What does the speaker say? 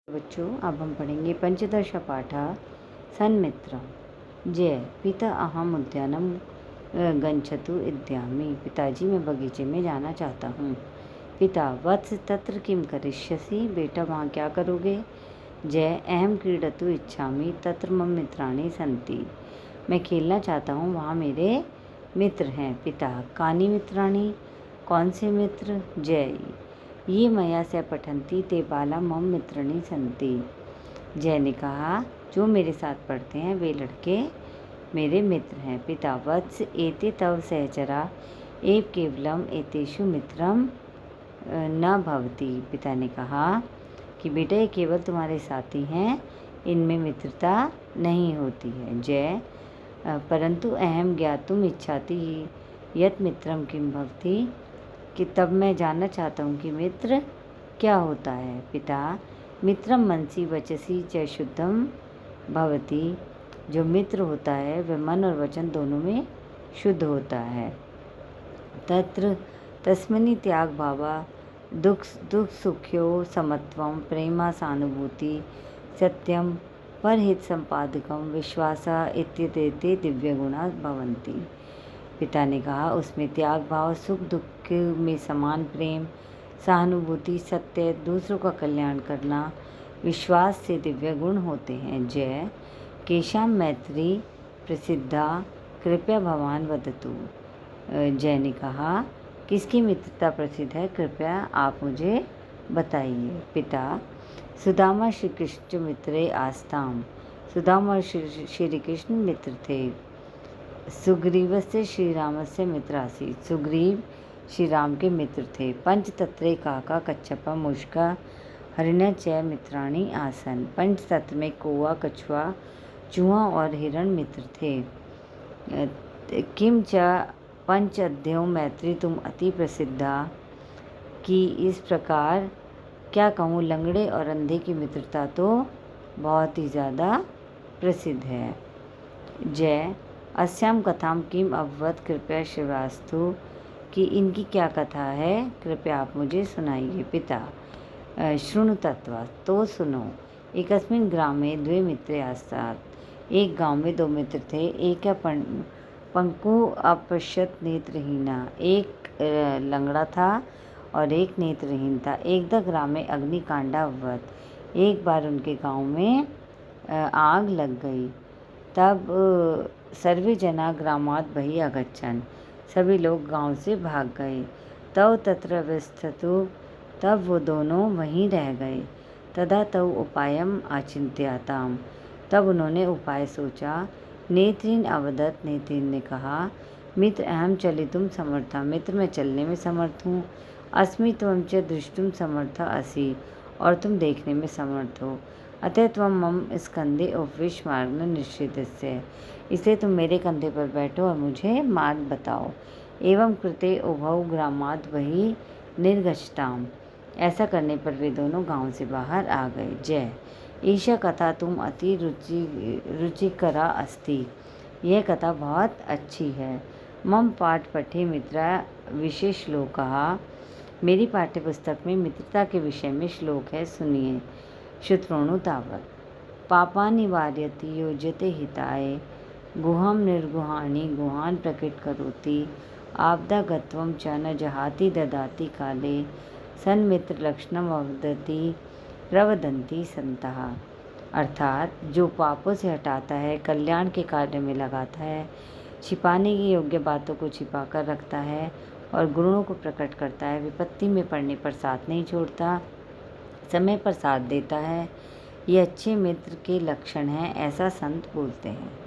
बच्चों, अब हम पढ़ेंगे पंचदश पाठः सन्मित्रम्। जय पिता अहम उद्यानम गच्छतु इच्छामि। पिताजी, मैं बगीचे में जाना चाहता हूँ। पिता वत्स तत्र किम करिष्यसि। बेटा, वहाँ क्या करोगे। जय अहम क्रीडतु इच्छामि तत्र मम मित्राणि सन्ति। मैं खेलना चाहता हूँ, वहाँ मेरे मित्र हैं। पिता कानि मित्राणि, कौन से मित्र। जय ये मया से पठन्ति ते बाला मम मित्राणि सन्ति। जय ने कहा, जो मेरे साथ पढ़ते हैं वे लड़के मेरे मित्र हैं। पिता वत्स एते तव सहचरा एव केवलम एतेषु मित्रम न भवति। पिता ने कहा कि बेटा, ये केवल तुम्हारे साथी हैं, इनमें मित्रता नहीं होती है। जय परंतु अहम ज्ञातुम इच्छाति यत् मित्रम किम भवति। कि तब मैं जानना चाहता हूँ कि मित्र क्या होता है। पिता मित्रम मनसि वचसि च शुद्धम भवति। जो मित्र होता है वह मन और वचन दोनों में शुद्ध होता है। तत्र तस्मिन् त्याग भावा दुख सुख्यो समत्वम प्रेमा सहानुभूति सत्यम परहित संपादकम विश्वासा इत्येते दिव्य गुणा भवन्ति। पिता ने कहा, उसमें त्याग भाव, सुख दुख में समान प्रेम, सहानुभूति, सत्य, दूसरों का कल्याण करना, विश्वास से दिव्य गुण होते हैं। जय केशाम मैत्री प्रसिद्धा कृपया भगवान वदतु। जय ने कहा, किसकी मित्रता प्रसिद्ध है, कृपया आप मुझे बताइए। पिता सुदामा श्री कृष्ण मित्रे आस्ताम। सुदामा श्री कृष्ण मित्र थे। सुग्रीव से श्री राम से मित्र आसीत्। सुग्रीव श्री राम के मित्र थे। पंचतत्रे काका कच्छप मुष्का हरिण च मित्राणि आसन। पंचतत्व में कौवा, कछुआ, चूहा और हिरण मित्र थे। किम च पंच अध्यो मैत्री तुम अति प्रसिद्धा। कि इस प्रकार क्या कहूँ, लंगड़े और अंधे की मित्रता तो बहुत ही ज़्यादा प्रसिद्ध है। जय अस्याम कथाम किम अभवत कृपया श्रीवास्तु। कि इनकी क्या कथा है, कृपया आप मुझे सुनाइए। पिता शृणु तत्वा, तो सुनो। एकस्मिन् ग्रामे द्वे मित्रे आस्तात्। एक गांव में दो मित्र थे। एक पंकु अपश्यत नेत्रहीना। एक लंगड़ा था और एक नेत्रहीन था। एकदा ग्रामे अग्निकांडा अभवत्। एक बार उनके गांव में आग लग गई। तब सर्वे जना ग्रामात् बहिः अगच्छन्। सभी लोग गांव से भाग गए। तौ तत्र अवस्थितौ। तब वो दोनों वहीं रह गए। तदा तौ उपायम आचिन्त्याताम्। तब उन्होंने उपाय सोचा। नेत्रीन अवदत्। नेत्रीन ने कहा, मित्र अहम चलितुम समर्था। मित्र मैं चलने में समर्थ हूँ। अस्मि त्वं च दृष्टुम समर्था असि। और तुम देखने में समर्थ हो। अतः त्वं मम स्कंदे उपविश मार्ग निश्चितस्य। इसलिए तुम मेरे कंधे पर बैठो और मुझे मार्ग बताओ। एवं कृते उभौ ग्रामात् बहिः निर्गच्छताम्। ऐसा करने पर वे दोनों गांव से बाहर आ गए। जय ईशा कथा तुम अति रुचिकरा अस्ति। यह कथा बहुत अच्छी है। मम पाठ पठे मित्रा विशेष श्लोकः। मेरी पाठ्य पुस्तक में मित्रता के विषय में श्लोक है, सुनिए। श्रुतोणु तावत् पापानि वारयति योज्यते हिताय गुहम निर्गुहानि गुहान प्रकट करोति आपदागत्वं च न जहाति ददाति काले सन्मित्र लक्षणम अवदति प्रवदन्ति संतः। अर्थात जो पापों से हटाता है, कल्याण के कार्य में लगाता है, छिपाने की योग्य बातों को छिपाकर रखता है और गुणों को प्रकट करता है, विपत्ति में पड़ने पर साथ नहीं छोड़ता, समय पर साथ देता है, ये अच्छे मित्र के लक्षण हैं, ऐसा संत बोलते हैं।